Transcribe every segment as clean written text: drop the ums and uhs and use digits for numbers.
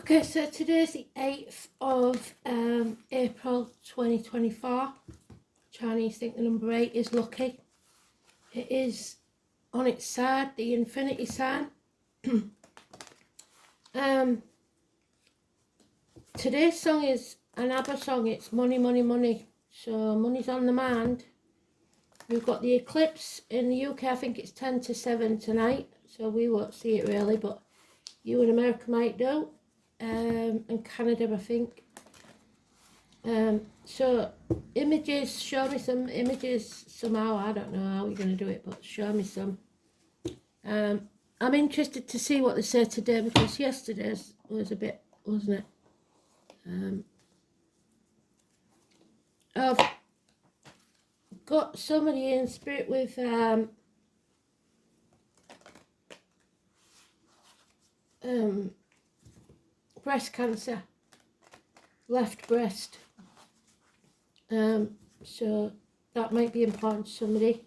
Okay, so today's the 8th of April 2024. Chinese think the number 8 is lucky. It is on its side, the infinity sign. Today's song is an ABBA song. It's Money, Money, Money. So money's on the mind. We've got the eclipse in the UK. I think it's 10 to 7 tonight. So we won't see it really, but you in America might do. And Canada, I think. So images, show me some images somehow. I don't know how you're going to do it, but show me some. I'm interested to see what they say today, because yesterday's was a bit, wasn't it? I've got somebody in spirit with breast cancer, left breast. So that might be important to somebody.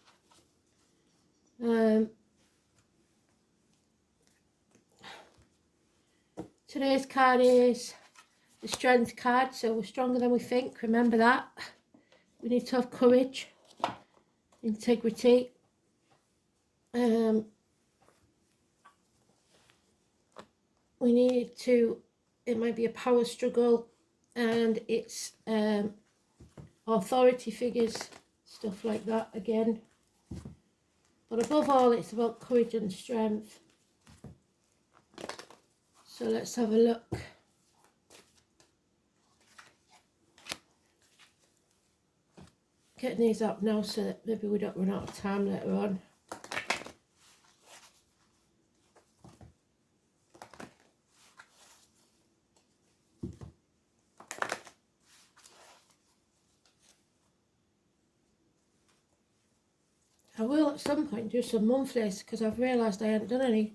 Today's card is the strength card, so we're stronger than we think. Remember that. We need to have courage, integrity. We need to, it might be a power struggle, and it's authority figures, stuff like that again. But above all, it's about courage and strength. So let's have a look. Getting these up now so that maybe we don't run out of time later on. I will at some point do some monthlies, because I've realised I hadn't done any,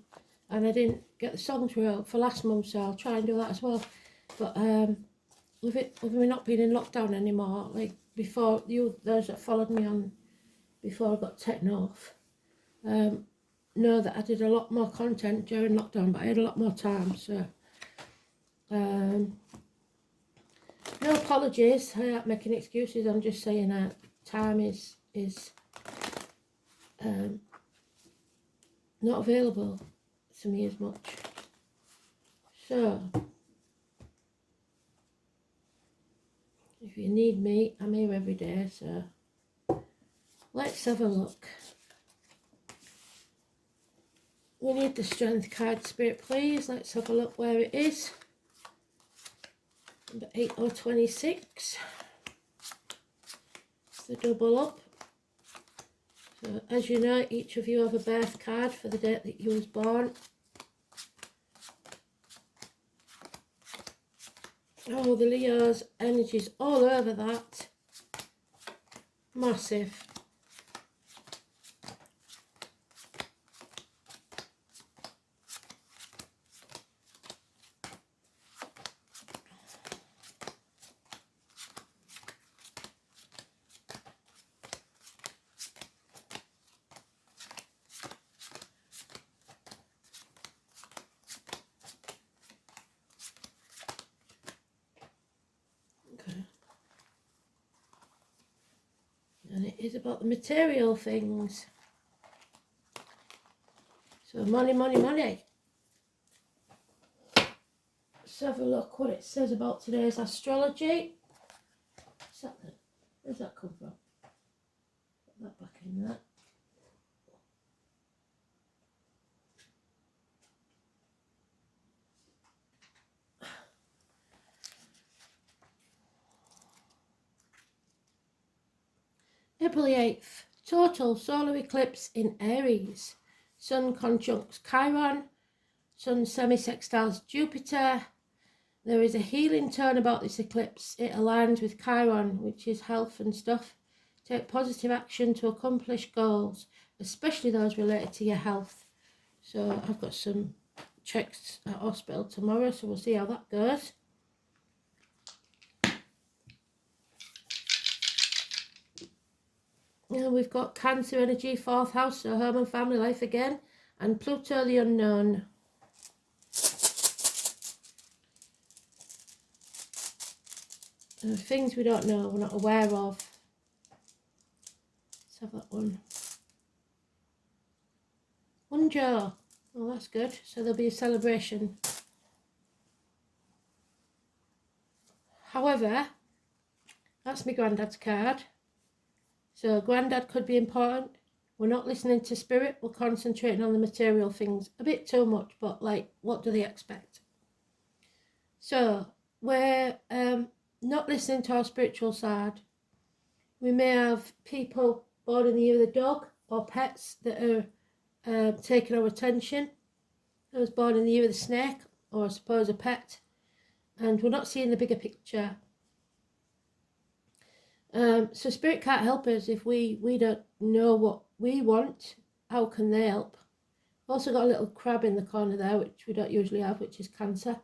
and I didn't get the songs wrote for last month, so I'll try and do that as well. But with me not being in lockdown anymore, like before, those that followed me on before I got taken off, know that I did a lot more content during lockdown, but I had a lot more time, so no apologies. I'm not making excuses. I'm just saying that time is not available to me as much. So if you need me, I'm here every day. So let's have a look. We need the strength card, Spirit, please. Let's have a look where it is. Number 8 or 26. It's the double up. So as you know, each of you have a birth card for the date that you was born. Oh, the Leo's energies all over that. Massive. And it is about the material things. So money, money, money. Let's have a look what it says about today's astrology. Where's that come from? Put that back in there. April 8th, total solar eclipse in Aries. Sun conjuncts Chiron, Sun semi-sextiles Jupiter. There is a healing tone about this eclipse. It aligns with Chiron, which is health and stuff. Take positive action to accomplish goals, especially those related to your health. So I've got some checks at hospital tomorrow, so we'll see how that goes. Yeah, we've got Cancer energy, 4th house, so home and family life again, and Pluto the unknown. things we don't know, we're not aware of. Let's have that one. Unjo. Oh, that's good. So there'll be a celebration. However, that's my granddad's card. So granddad could be important. We're not listening to spirit. We're concentrating on the material things a bit too much. But like, what do they expect? So we're not listening to our spiritual side. We may have people born in the year of the dog or pets that are taking our attention. I was born in the year of the snake, or I suppose a pet, and we're not seeing the bigger picture. So spirit can't help us if we don't know what we want. How can they help? We've also got a little crab in the corner there, which we don't usually have, which is Cancer,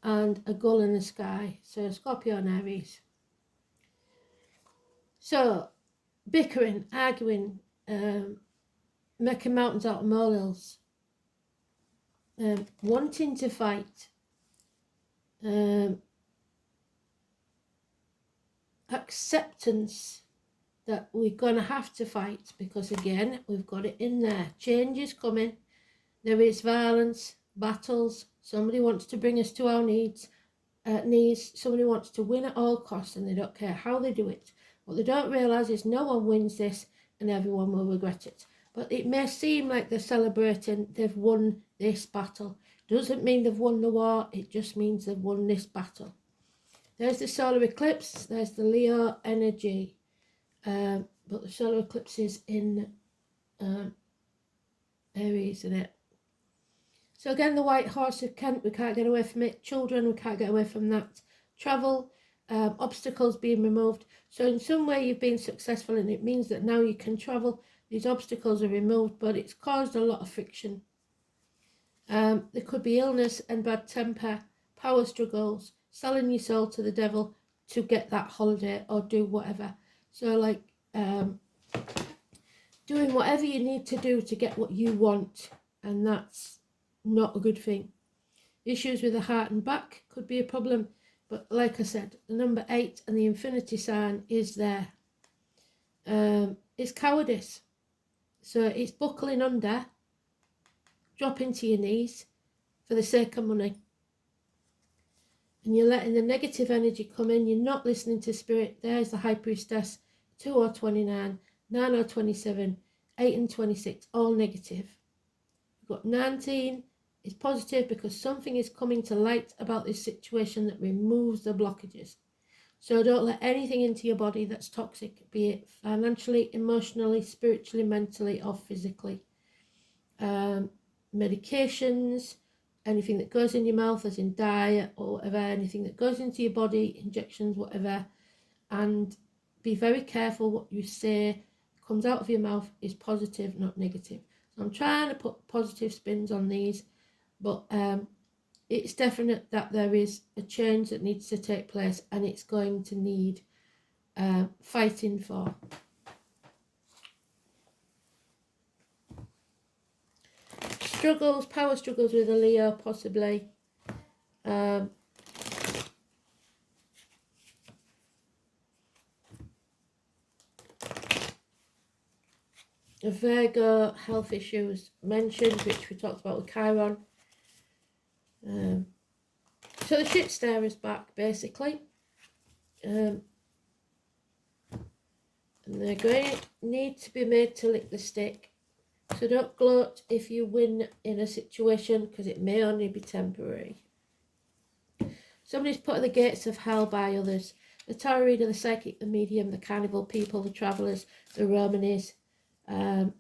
and a gull in the sky. So Scorpio and Aries. So bickering, arguing, making mountains out of molehills, wanting to fight, acceptance that we're going to have to fight, because again, we've got it in there. Change is coming. There is violence, battles. Somebody wants to bring us to our knees. Somebody wants to win at all costs, and they don't care how they do it. What they don't realise is no one wins this, and everyone will regret it. But it may seem like they're celebrating they've won this battle. Doesn't mean they've won the war, it just means they've won this battle. There's the solar eclipse, there's the Leo energy, but the solar eclipse is in Aries, isn't it? So again, the white horse of Kent, we can't get away from it. Children, we can't get away from that. Travel, obstacles being removed. So in some way you've been successful, and it means that now you can travel. These obstacles are removed, but it's caused a lot of friction. There could be illness and bad temper, power struggles, selling your soul to the devil to get that holiday or do whatever. So like doing whatever you need to do to get what you want, and that's not a good thing. Issues with the heart and back could be a problem, but like I said, the number 8 and the infinity sign is there. It's cowardice. So it's buckling under, dropping to your knees for the sake of money. And you're letting the negative energy come in. You're not listening to spirit. There's the High Priestess, 2 or 29, 9 or 27, 8 and 26, all negative. You've got 19 is positive because something is coming to light about this situation that removes the blockages. So don't let anything into your body that's toxic, be it financially, emotionally, spiritually, mentally, or physically. Medications, anything that goes in your mouth, as in diet or whatever, anything that goes into your body, injections, whatever. And be very careful what you say comes out of your mouth is positive, not negative. So I'm trying to put positive spins on these, but it's definite that there is a change that needs to take place, and it's going to need fighting for. Struggles, power struggles with a Leo, possibly. A Virgo, health issues mentioned, which we talked about with Chiron. So the shit stir is back, basically. And they're going to need to be made to lick the stick. So don't gloat if you win in a situation, because it may only be temporary. Somebody's put at the gates of hell by others. The tarot reader, the psychic, the medium, the carnival people, the travellers, the Romanis, the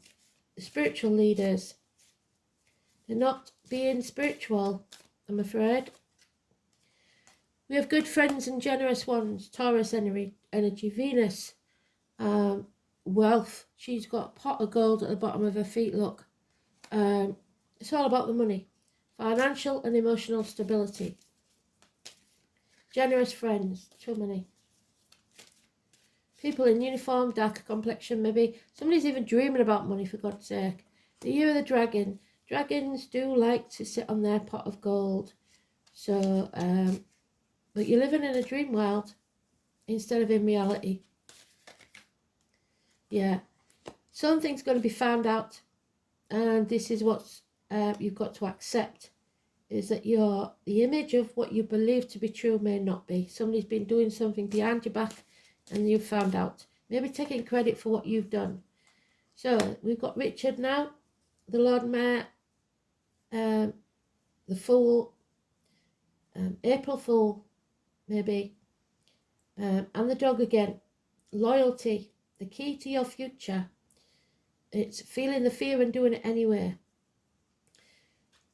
spiritual leaders. They're not being spiritual, I'm afraid. We have good friends and generous ones. Taurus energy, Venus, wealth. She's got a pot of gold at the bottom of her feet, look. It's all about the money. Financial and emotional stability. Generous friends, too many. People in uniform, darker complexion maybe. Somebody's even dreaming about money, for God's sake. The year of the dragon. Dragons do like to sit on their pot of gold. So, but you're living in a dream world. instead of in reality. Yeah, something's going to be found out, and this is what you've got to accept, is that the image of what you believe to be true may not be. Somebody's been doing something behind your back and you've found out. Maybe taking credit for what you've done. So we've got Richard now, the Lord Mayor, the Fool, April Fool, maybe, and the Dog again. Loyalty, the key to your future. It's feeling the fear and doing it anyway.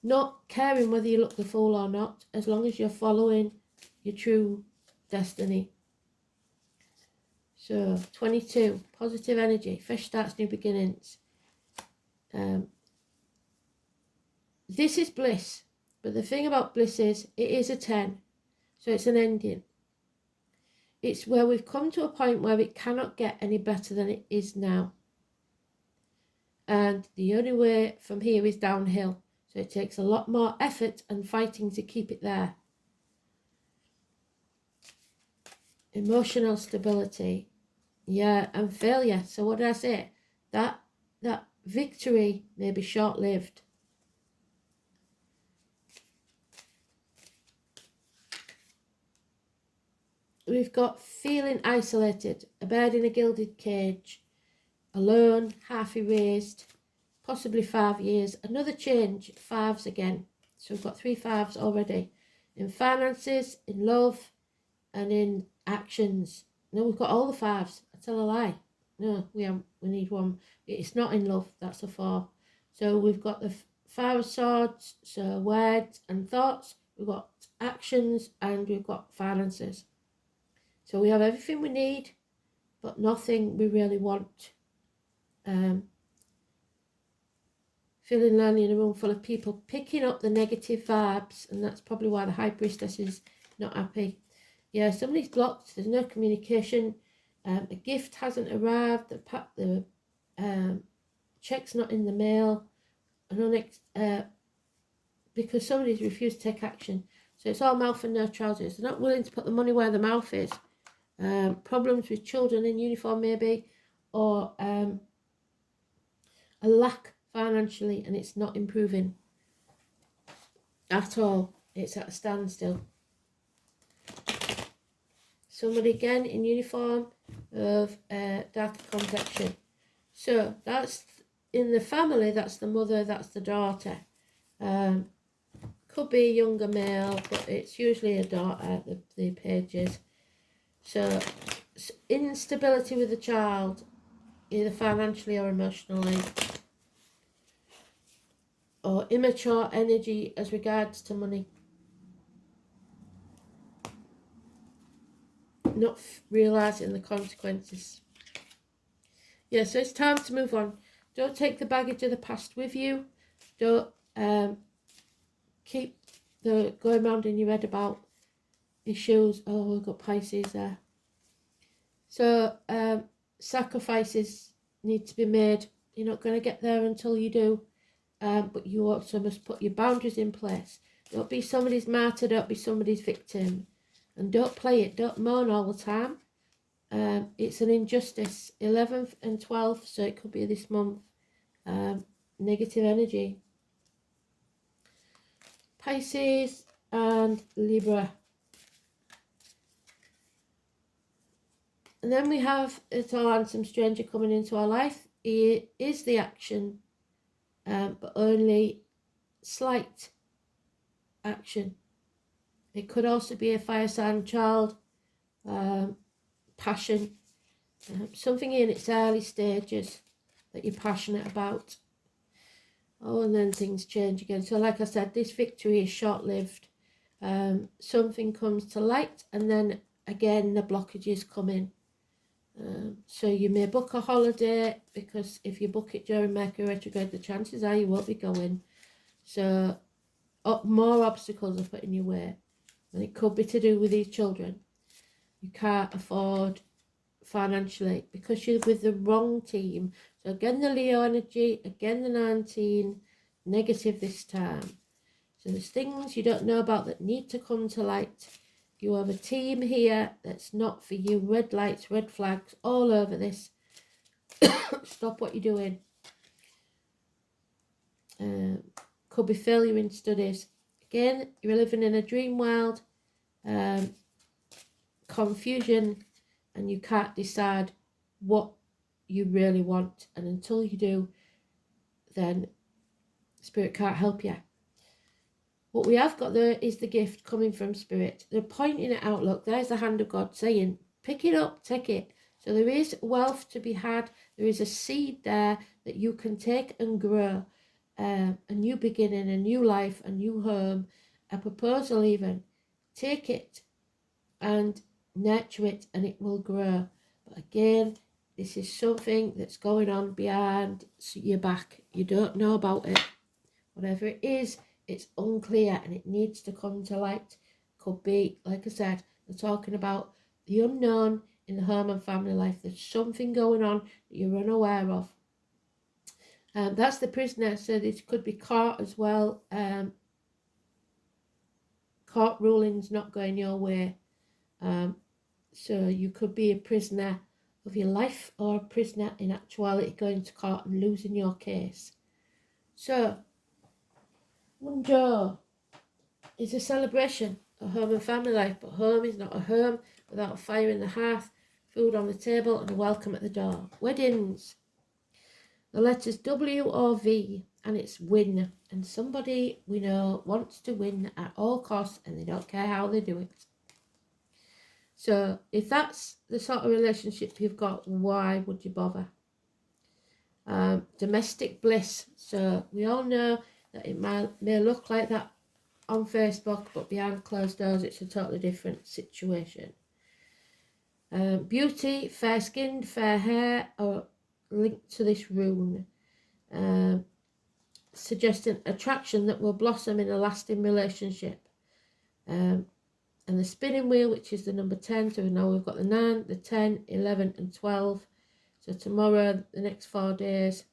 Not caring whether you look the fool or not, as long as you're following your true destiny. So, 22, positive energy, fresh starts, new beginnings. This is bliss, but the thing about bliss is, it is a 10, so it's an ending. It's where we've come to a point where it cannot get any better than it is now. And the only way from here is downhill. So it takes a lot more effort and fighting to keep it there. Emotional stability. Yeah, and failure. So what did I say? That victory may be short-lived. We've got feeling isolated, a bird in a gilded cage, alone, half erased, possibly 5 years, another change, 5s again. So we've got 3 5s already. In finances, in love, and in actions. No, we've got all the 5s. I tell a lie. No, we need one. It's not in love, that's a 4. So we've got the 5 of Swords, so words and thoughts. We've got actions and we've got finances. So we have everything we need, but nothing we really want. Feeling lonely in a room full of people, picking up the negative vibes, and that's probably why the High Priestess is not happy. Yeah, somebody's blocked, there's no communication, a gift hasn't arrived, the check's not in the mail, because somebody's refused to take action. So it's all mouth and no trousers. They're not willing to put the money where the mouth is. Problems with children in uniform maybe, or a lack financially, and it's not improving at all. It's at a standstill. Somebody again in uniform of darker complexion. So that's in the family, that's the mother, that's the daughter. Could be a younger male, but it's usually a daughter, the pages. So instability with the child, either financially or emotionally. Or immature energy as regards to money. Not realising the consequences. Yeah, so it's time to move on. Don't take the baggage of the past with you. Don't keep going around in your head about issues. Oh, we've got Pisces there. So sacrifices need to be made. You're not going to get there until you do. But you also must put your boundaries in place. Don't be somebody's martyr, don't be somebody's victim. And don't play it, don't moan all the time. It's an injustice. 11th and 12th, so it could be this month. Negative energy. Pisces and Libra. And then we have a tall handsome stranger coming into our life. He is the action, but only slight action. It could also be a fire sign child, passion, something in its early stages that you're passionate about. Oh, and then things change again. So like I said, this victory is short-lived. Something comes to light, and then again the blockages come in. So you may book a holiday, because if you book it during Mercury retrograde, the chances are you won't be going. So more obstacles are put in your way. And it could be to do with these children. You can't afford financially because you're with the wrong team. So again, the Leo energy, again the 19, negative this time. So there's things you don't know about that need to come to light. You have a team here that's not for you. Red lights, red flags, all over this. Stop what you're doing. Could be failure in studies. Again, you're living in a dream world. Confusion, and you can't decide what you really want. And until you do, then Spirit can't help you. What we have got there is the gift coming from Spirit. They're pointing it out. Look, there's the hand of God saying, pick it up, take it. So there is wealth to be had. There is a seed there that you can take and grow. A new beginning, a new life, a new home, a proposal even. Take it and nurture it, and it will grow. But again, this is something that's going on behind your back. You don't know about it. Whatever it is, it's unclear and it needs to come to light. Could be, like I said, they're talking about the unknown in the home and family life. There's something going on that you're unaware of. That's the prisoner, so this could be court as well. Court rulings not going your way. So you could be a prisoner of your life or a prisoner in actuality going to court and losing your case. So, Munjo is a celebration of home and family life, but home is not a home without a fire in the hearth, food on the table and a welcome at the door. Weddings. The letters W or V, and it's win. And somebody we know wants to win at all costs and they don't care how they do it. So if that's the sort of relationship you've got, why would you bother? Domestic bliss. So we all know that it may look like that on Facebook, but behind closed doors it's a totally different situation. Beauty, fair-skinned, fair hair are linked to this rune, suggesting attraction that will blossom in a lasting relationship. And the spinning wheel, which is the number 10, so now we've got the 9, the 10, 11 and 12. So tomorrow, the next 4 days,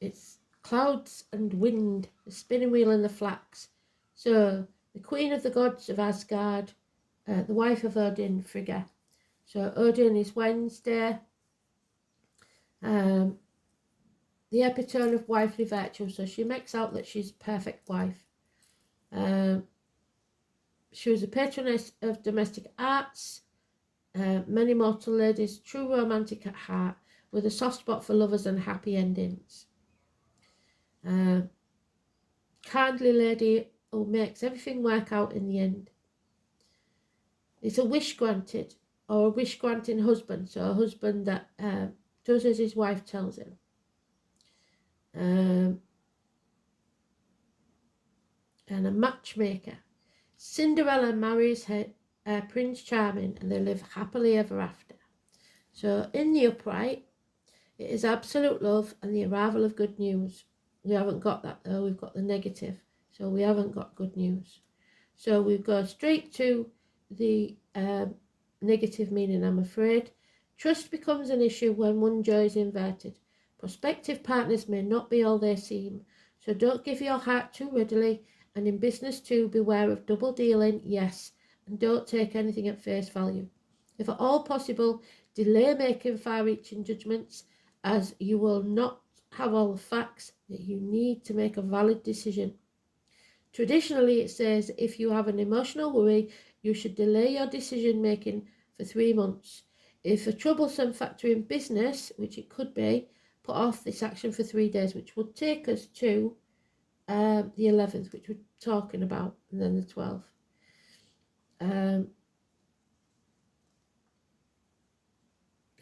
it's clouds and wind, the spinning wheel and the flax. So the queen of the gods of Asgard, the wife of Odin, Frigga. So Odin is Wednesday, the epitome of wifely virtue. So she makes out that she's a perfect wife. She was a patroness of domestic arts, many mortal ladies, true romantic at heart, with a soft spot for lovers and happy endings. Kindly lady who makes everything work out in the end. It's a wish granted, or a wish granting husband, so a husband that does as his wife tells him. And a matchmaker. Cinderella marries her Prince Charming and they live happily ever after. So in the upright, it is absolute love and the arrival of good news. We haven't got that though, we've got the negative. So we haven't got good news. So we go straight to the negative meaning, I'm afraid. Trust becomes an issue when one joy is inverted. Prospective partners may not be all they seem. So don't give your heart too readily. And in business too, beware of double dealing, yes, and don't take anything at face value. If at all possible, delay making far-reaching judgments, as you will not have all the facts that you need to make a valid decision. Traditionally, it says if you have an emotional worry, you should delay your decision making for 3 months. If a troublesome factor in business, which it could be, put off this action for 3 days, which would take us to the 11th, which we're talking about, and then the 12th.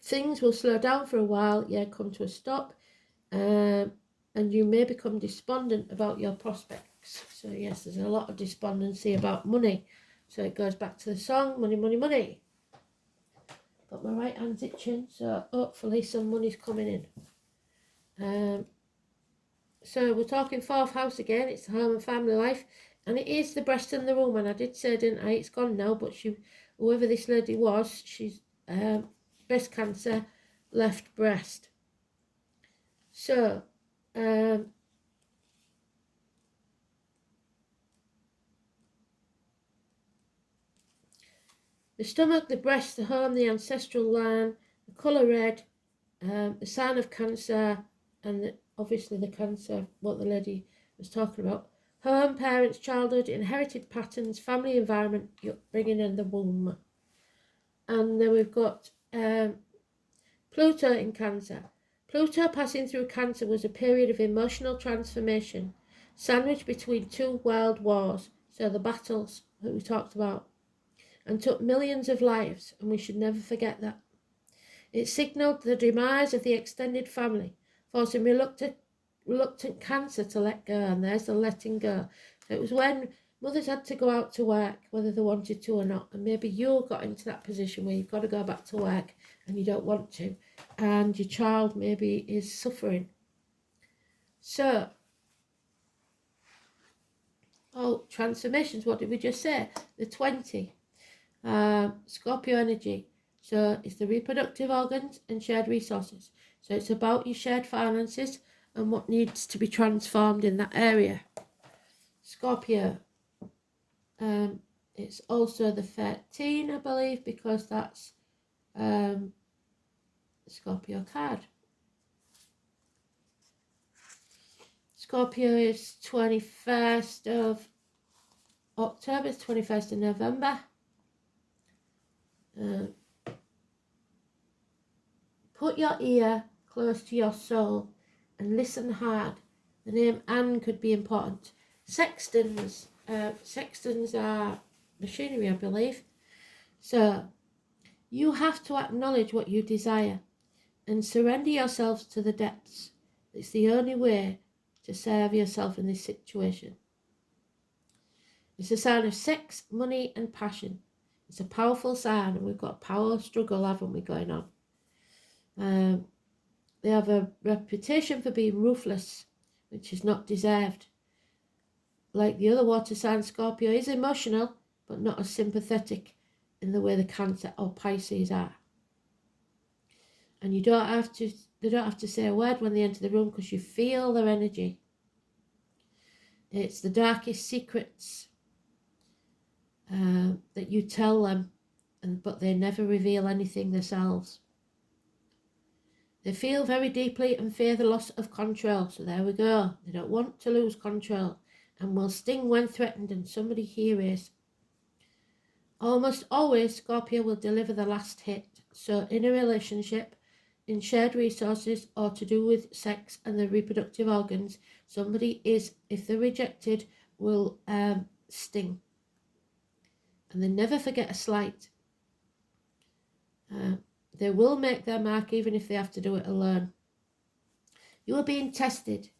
Things will slow down for a while, come to a stop, and you may become despondent about your prospects. So yes, there's a lot of despondency about money. So it goes back to the song, money, money, money. But my right hand's itching, so hopefully some money's coming in. So we're talking 4th house again. It's the home and family life, and it is the breast and the womb. And I did say, didn't I? It's gone now, but whoever this lady was, she's breast cancer, left breast. So The stomach, the breast, the home, the ancestral line, the colour red, the sign of Cancer, and obviously the Cancer, what the lady was talking about. Home, parents, childhood, inherited patterns, family environment, your upbringing and the womb. And then we've got Pluto in Cancer. Pluto passing through Cancer was a period of emotional transformation, sandwiched between two world wars, so the battles that we talked about, and took millions of lives, and we should never forget that. It signalled the demise of the extended family, forcing reluctant Cancer to let go, and there's the letting go. So it was when mothers had to go out to work, whether they wanted to or not, and maybe you got into that position where you've got to go back to work and you don't want to, and your child maybe is suffering. So, transformations, what did we just say? The 20, Scorpio energy. So it's the reproductive organs and shared resources. So it's about your shared finances and what needs to be transformed in that area. Scorpio. It's also the 13, I believe, because that's the Scorpio card. Scorpio is 21st of October, it's 21st of November. Put your ear close to your soul and listen hard. The name Anne could be important. Sextants. Sextants are machinery, I believe. So you have to acknowledge what you desire and surrender yourselves to the depths. It's the only way to serve yourself in this situation. It's a sign of sex, money and passion. It's a powerful sign, and we've got a power struggle, haven't we, going on? They have a reputation for being ruthless, which is not deserved. Like the other water sign, Scorpio is emotional, but not as sympathetic in the way the Cancer or Pisces are. And they don't have to say a word when they enter the room because you feel their energy. It's the darkest secrets that you tell them, but they never reveal anything themselves. They feel very deeply and fear the loss of control. So there we go. They don't want to lose control and will sting when threatened, and somebody here is. Almost always, Scorpio will deliver the last hit. So in a relationship, in shared resources, or to do with sex and the reproductive organs, somebody is, if they're rejected, will sting. And they never forget a slight. They will make their mark even if they have to do it alone. You are being tested.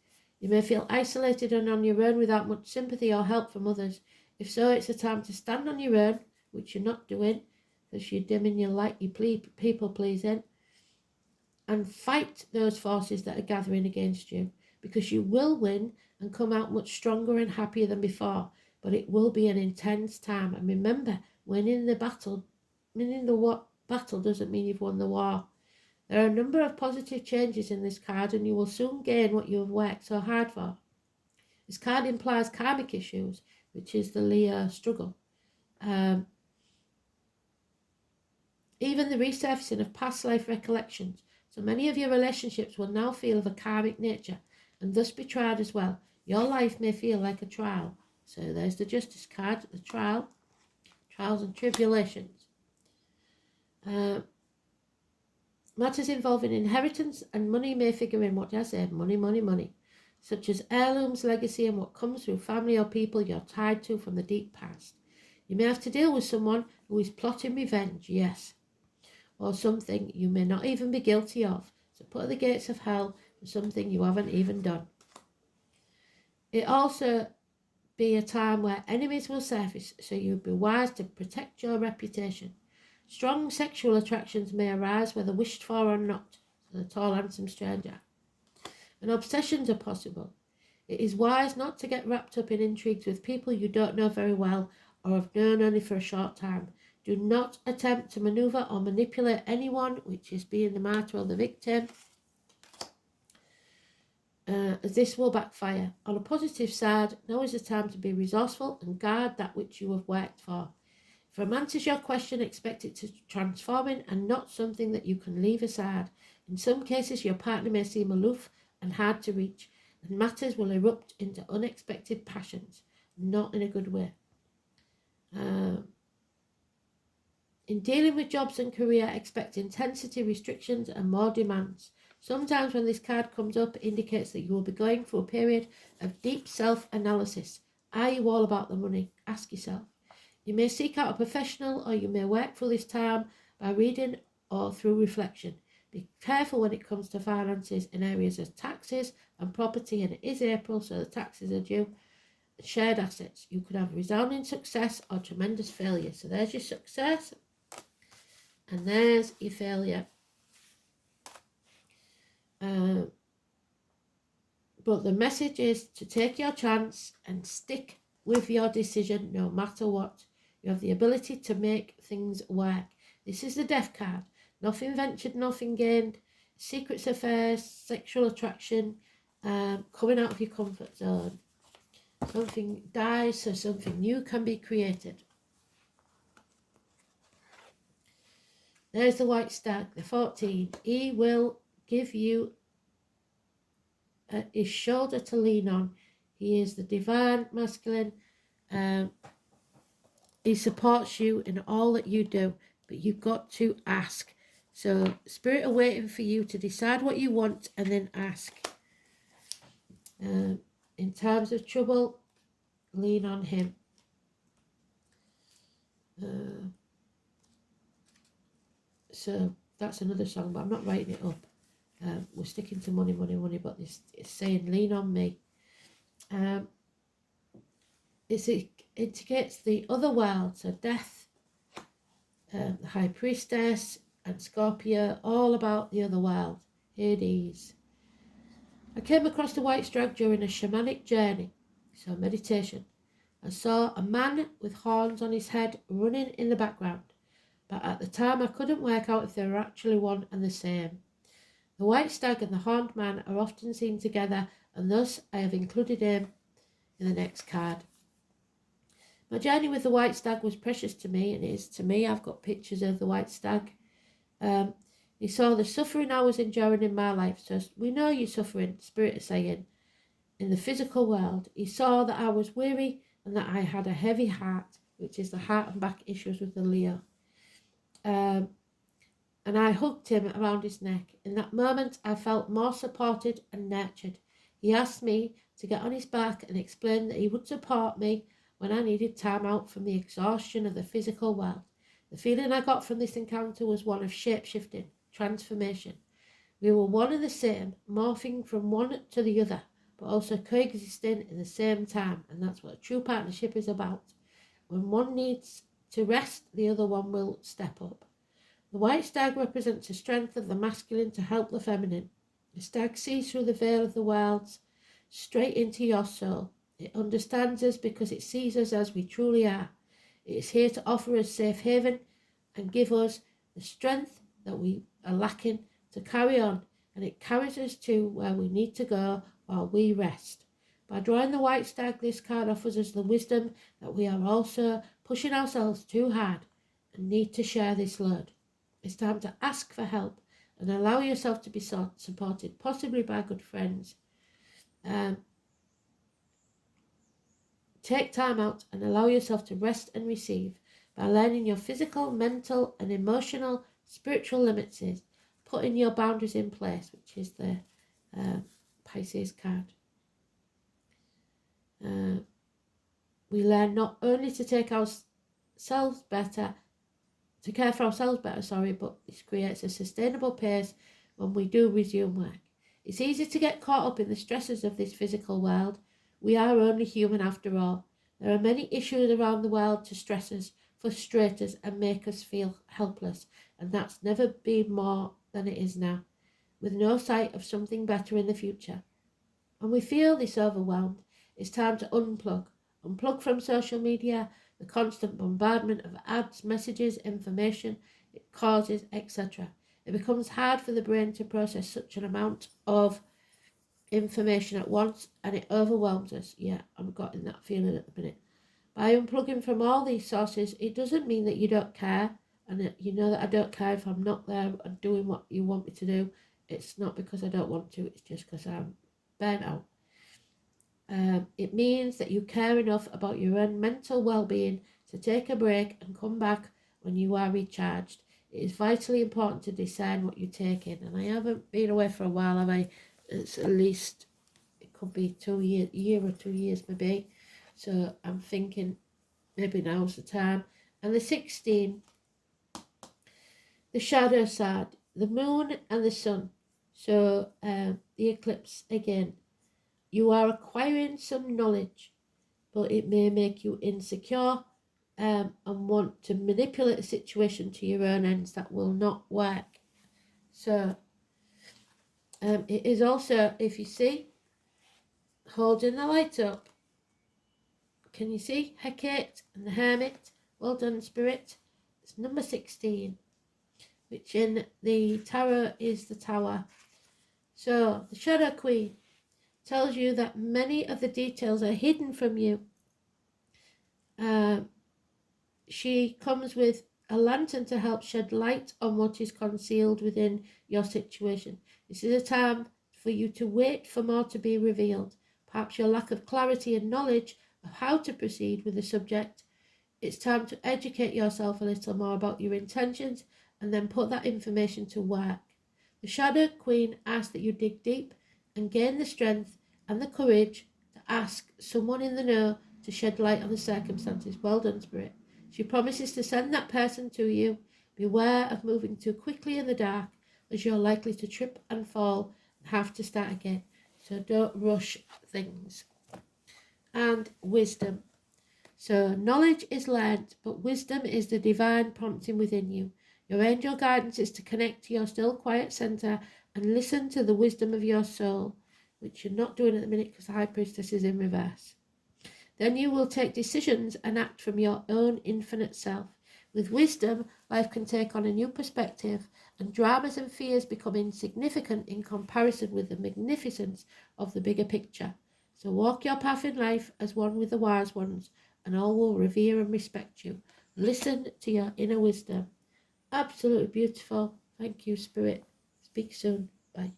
You may feel isolated and on your own without much sympathy or help from others. If so, it's a time to stand on your own, which you're not doing, because you're dimming your light, you people pleasing, and fight those forces that are gathering against you, because you will win and come out much stronger and happier than before, but it will be an intense time. And remember, winning the battle doesn't mean you've won the war. There are a number of positive changes in this card, and you will soon gain what you have worked so hard for. This card implies karmic issues, which is the Leo struggle. Even the resurfacing of past life recollections. So many of your relationships will now feel of a karmic nature and thus be tried as well. Your life may feel like a trial. So there's the Justice card, the trials and tribulations. Matters involving inheritance and money may figure in. What did I say? Money. Such as heirlooms, legacy, and what comes through family or people you're tied to from the deep past. You may have to deal with someone who is plotting revenge, yes, or something you may not even be guilty of. So put at the gates of hell for something you haven't even done. It also be a time where enemies will surface, so you'd be wise to protect your reputation. Strong sexual attractions may arise, whether wished for or not. So the tall, handsome stranger. And obsessions are possible. It is wise not to get wrapped up in intrigues with people you don't know very well or have known only for a short time. Do not attempt to maneuver or manipulate anyone, which is being the martyr or the victim, as this will backfire. On a positive side, now is the time to be resourceful and guard that which you have worked for. If a man answers your question, expect it to transform in and not something that you can leave aside. In some cases, your partner may seem aloof and hard to reach, and matters will erupt into unexpected passions, not in a good way. In dealing with jobs and career, expect intensity, restrictions, and more demands. Sometimes when this card comes up, it indicates that you will be going through a period of deep self-analysis. Are you all about the money? Ask yourself. You may seek out a professional, or you may work through this time by reading or through reflection. Be careful when it comes to finances in areas of taxes and property, and it is April, so the taxes are due. Shared assets. You could have resounding success or tremendous failure. So there's your success, and there's your failure. But the message is to take your chance and stick with your decision no matter what. You have the ability to make things work. This is the Death card. Nothing ventured, nothing gained. Secrets, affairs, sexual attraction, coming out of your comfort zone. Something dies so something new can be created. There's the White Stag, the 14. He will give you his shoulder to lean on. He is the divine masculine. He supports you in all that you do, but you've got to ask. So spirit are waiting for you to decide what you want and then ask. In times of trouble, lean on him. So that's another song, but I'm not writing it up. We're sticking to money, money, money, but it's saying lean on me. It indicates the other world, so death, the High Priestess, and Scorpio, all about the other world, Hades. I came across the White Stag during a shamanic journey, so meditation. I saw a man with horns on his head running in the background, but at the time I couldn't work out if they were actually one and the same. The White Stag and the horned man are often seen together, and thus I have included him in the next card. My journey with the White Stag was precious to me, and it is to me. I've got pictures of the White Stag. He saw the suffering I was enduring in my life. So we know you're suffering, Spirit is saying, in the physical world. He saw that I was weary and that I had a heavy heart, which is the heart and back issues with the Leo. And I hugged him around his neck. In that moment, I felt more supported and nurtured. He asked me to get on his back and explained that he would support me when I needed time out from the exhaustion of the physical world. The feeling I got from this encounter was one of shape-shifting, transformation. We were one and the same, morphing from one to the other, but also coexisting in the same time, and that's what a true partnership is about. When one needs to rest, the other one will step up. The White Stag represents the strength of the masculine to help the feminine. The stag sees through the veil of the worlds straight into your soul. It understands us because it sees us as we truly are. It is here to offer us safe haven and give us the strength that we are lacking to carry on, and it carries us to where we need to go while we rest. By drawing the White Stag, this card offers us the wisdom that we are also pushing ourselves too hard and need to share this load. It's time to ask for help and allow yourself to be supported, possibly by good friends. Take time out and allow yourself to rest and receive by learning your physical, mental, and emotional, spiritual limits. Putting your boundaries in place, which is the Pisces card. We learn not only to take ourselves better, to care for ourselves better, but this creates a sustainable pace when we do resume work. It's easy to get caught up in the stresses of this physical world. We are only human after all. There are many issues around the world to stress us, frustrate us, and make us feel helpless, and that's never been more than it is now, with no sight of something better in the future. When we feel this overwhelmed, it's time to unplug. Unplug from social media, the constant bombardment of ads, messages, information it causes, etc. It becomes hard for the brain to process such an amount of information at once, and it overwhelms us. Yeah, I'm getting that feeling at the minute. By unplugging from all these sources, it doesn't mean that you don't care, and that you know that I don't care if I'm not there and doing what you want me to do. It's not because I don't want to, it's just because I'm burnt out. It means that you care enough about your own mental well-being to take a break and come back when you are recharged. It is vitally important to discern what you take in, and I haven't been away for a while, have I? It's at least, it could be 2 years, year or 2 years maybe. So I'm thinking maybe now's the time. And the 16, the shadow side, the moon and the sun. So the eclipse again. You are acquiring some knowledge, but it may make you insecure and want to manipulate the situation to your own ends. That will not work. So it is also, if you see, holding the light up. Can you see? Hecate and the Hermit. Well done, Spirit. It's number 16, which in the tarot is the Tower. So the Shadow Queen tells you that many of the details are hidden from you. She comes with a lantern to help shed light on what is concealed within your situation. This is a time for you to wait for more to be revealed. Perhaps your lack of clarity and knowledge of how to proceed with the subject. It's time to educate yourself a little more about your intentions and then put that information to work. The Shadow Queen asks that you dig deep and gain the strength and the courage to ask someone in the know to shed light on the circumstances. Well done, Spirit. She promises to send that person to you. Beware of moving too quickly in the dark, as you're likely to trip and fall and have to start again. So don't rush things. And wisdom. So knowledge is learnt, but wisdom is the divine prompting within you. Your angel guidance is to connect to your still quiet centre and listen to the wisdom of your soul, which you're not doing at the minute because the High Priestess is in reverse. Then you will take decisions and act from your own infinite self. With wisdom, life can take on a new perspective, and dramas and fears become insignificant in comparison with the magnificence of the bigger picture. So walk your path in life as one with the wise ones, and all will revere and respect you. Listen to your inner wisdom. Absolutely beautiful. Thank you, Spirit. Speak soon. Bye.